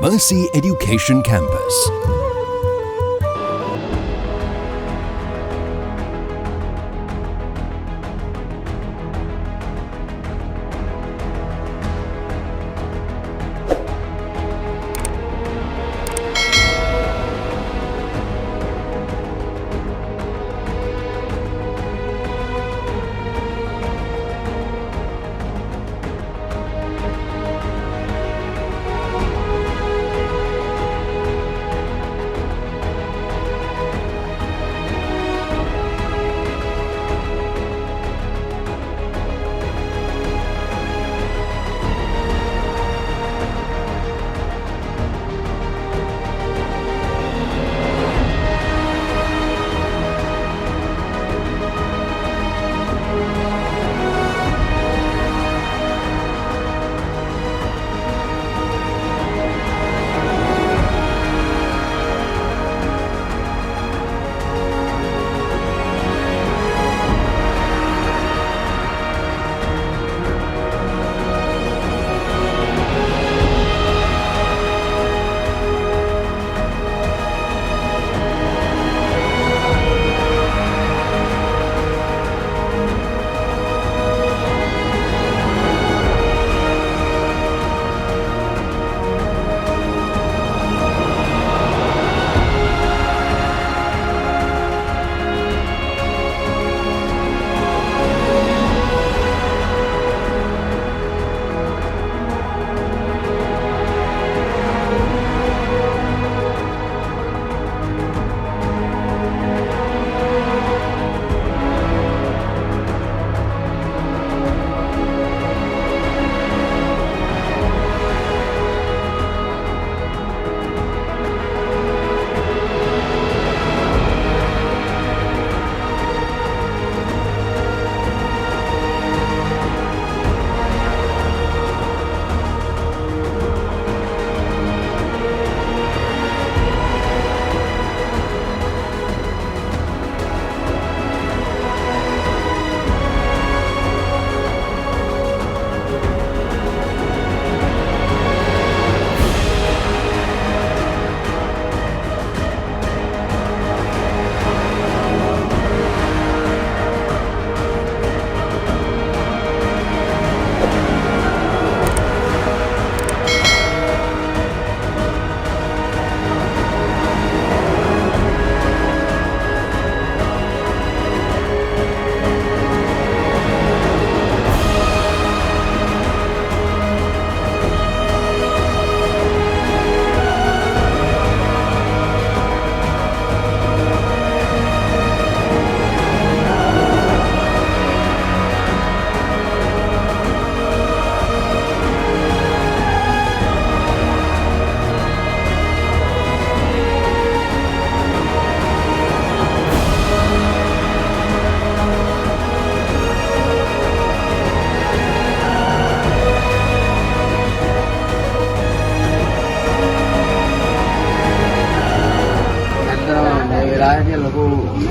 Mercy Education Campus.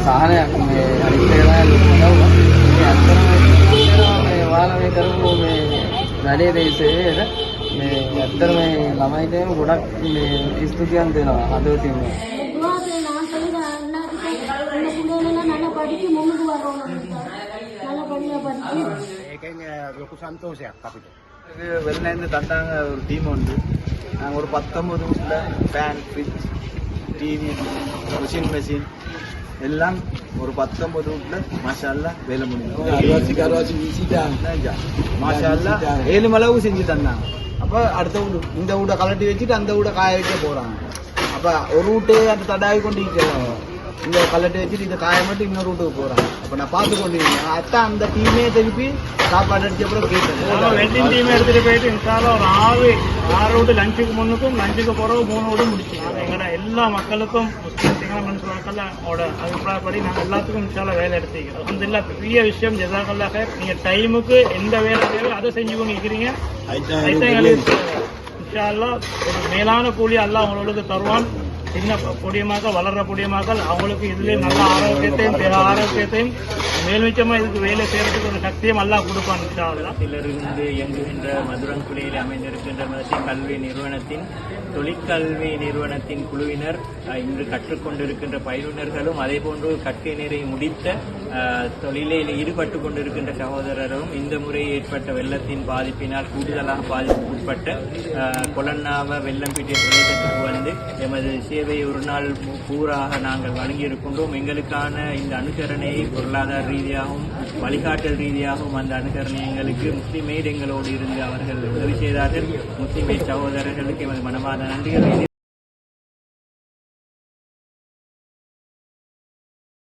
සාහනයක් මේ අනිත් ඒවා ලොකු උදව්වක්. මේ ඇත්තටම මේ ඔයාලා මේ කරපු මේ වැඩේ දේශේට මේ ඇත්තටම මේ ළමයිටම ගොඩක් මේ ස්තුතියන් දෙනවා හදවතින්ම. ඒකෙන් ලොකු සන්තෝෂයක් අපිට. வெளிநாட்டு தந்தாங்க ஒரு டீம் உண்டு. நாங்கள் ஒரு 19 வீட்டில் fan, fridge, TV, washing machine எல்லாம் ஒரு 19 வீட்டில் மாஷால்லா வேலை முடியும். மாஷால்லா 7 மளவு செஞ்சு தந்தாங்க. அப்போ அடுத்த வீடு இந்த வீடை கலட்டி வச்சுட்டு அந்த வீடை காய வைக்க போகிறாங்க. அப்போ ஒரு வீட்டு அந்த தடாவி கொண்டு இருக்கிறோம். இந்த கலட்டி வச்சுட்டு இந்த காய மட்டும் இன்னொரு வீட்டுக்கு போகிறாங்க. அப்போ நான் பார்த்து கொண்டு இருக்கேன். அத்தான் அந்த டீமே திருப்பி சாப்பாடு அடிச்ச அப்புறம் கேட்டேன். வெட்டிங் டீம் எடுத்துகிட்டு போயிட்டு இன்ஷால்லா ஒரு 6 வீட்டு லஞ்சுக்கு முன்னுக்கும் லஞ்சுக்கு பிறகு 3 வீடு முடிச்சு எங்களோட எல்லா மக்களுக்கும் முஸ்லீம் சிங்கள மனுஷ மக்களோட அபிப்பிராயப்படி நாங்கள் எல்லாத்துக்கும் இன்ஷால்லா வேலை எடுத்துக்கிறோம். அந்த இல்லை பெரிய விஷயம் ஜஸாக்கல்லாஹ். நீங்கள் டைமுக்கு எந்த வேலை தேவை அதை செஞ்சு கொண்டு இருக்கிறீங்க. இன்ஷால்லா ஒரு மேலான கூலி அல்லாஹ் உங்களுக்கு தருவான். சின்ன பொடியமாக்கள் வளர்ற பொடியமாக்கள் அவங்களுக்கு இதுலேயே நல்ல ஆரோக்கியத்தையும் மேல்மிச்சமாக இதுக்கு வேலை செய்யறதுக்கு ஒரு சக்தியும் எல்லாம் கொடுப்பாங்க. இருந்து இயங்குகின்ற மதுரங்குடியில் அமைந்திருக்கின்ற மதத்தி கல்வி நிறுவனத்தின் தொழிற்கல்வி நிறுவனத்தின் குழுவினர் இன்று கற்றுக்கொண்டிருக்கின்ற பயிலுநர்களும் அதே போன்று கற்கை நிறை முடித்த தொழிலில் ஈடுபட்டு கொண்டிருக்கின்ற சகோதரரும் இந்த முறை ஏற்பட்ட வெள்ளத்தின் பாதிப்பினால் கூடுதலாக பாதிப்புக்குட்பட்ட கொலன்னாவ வெள்ளம்பிட்டிய பிரதேசத்துக்கு வந்து எமது சேவை ஒரு நாள் பூராக நாங்கள் வழங்கியிருக்கின்றோம். எங்களுக்கான இந்த அனுசரணையை பொருளாதார ரீதியாகவும் வழிகாட்டல் ரீதியாகவும் அந்த அனுசரணை எங்களுக்கு முஸ்லிம் எங்களோடு இருந்து அவர்கள் உதவி செய்தார்கள். முஸ்லிம் சகோதரர்களுக்கு எமது மனமார்ந்த நன்றிகள்.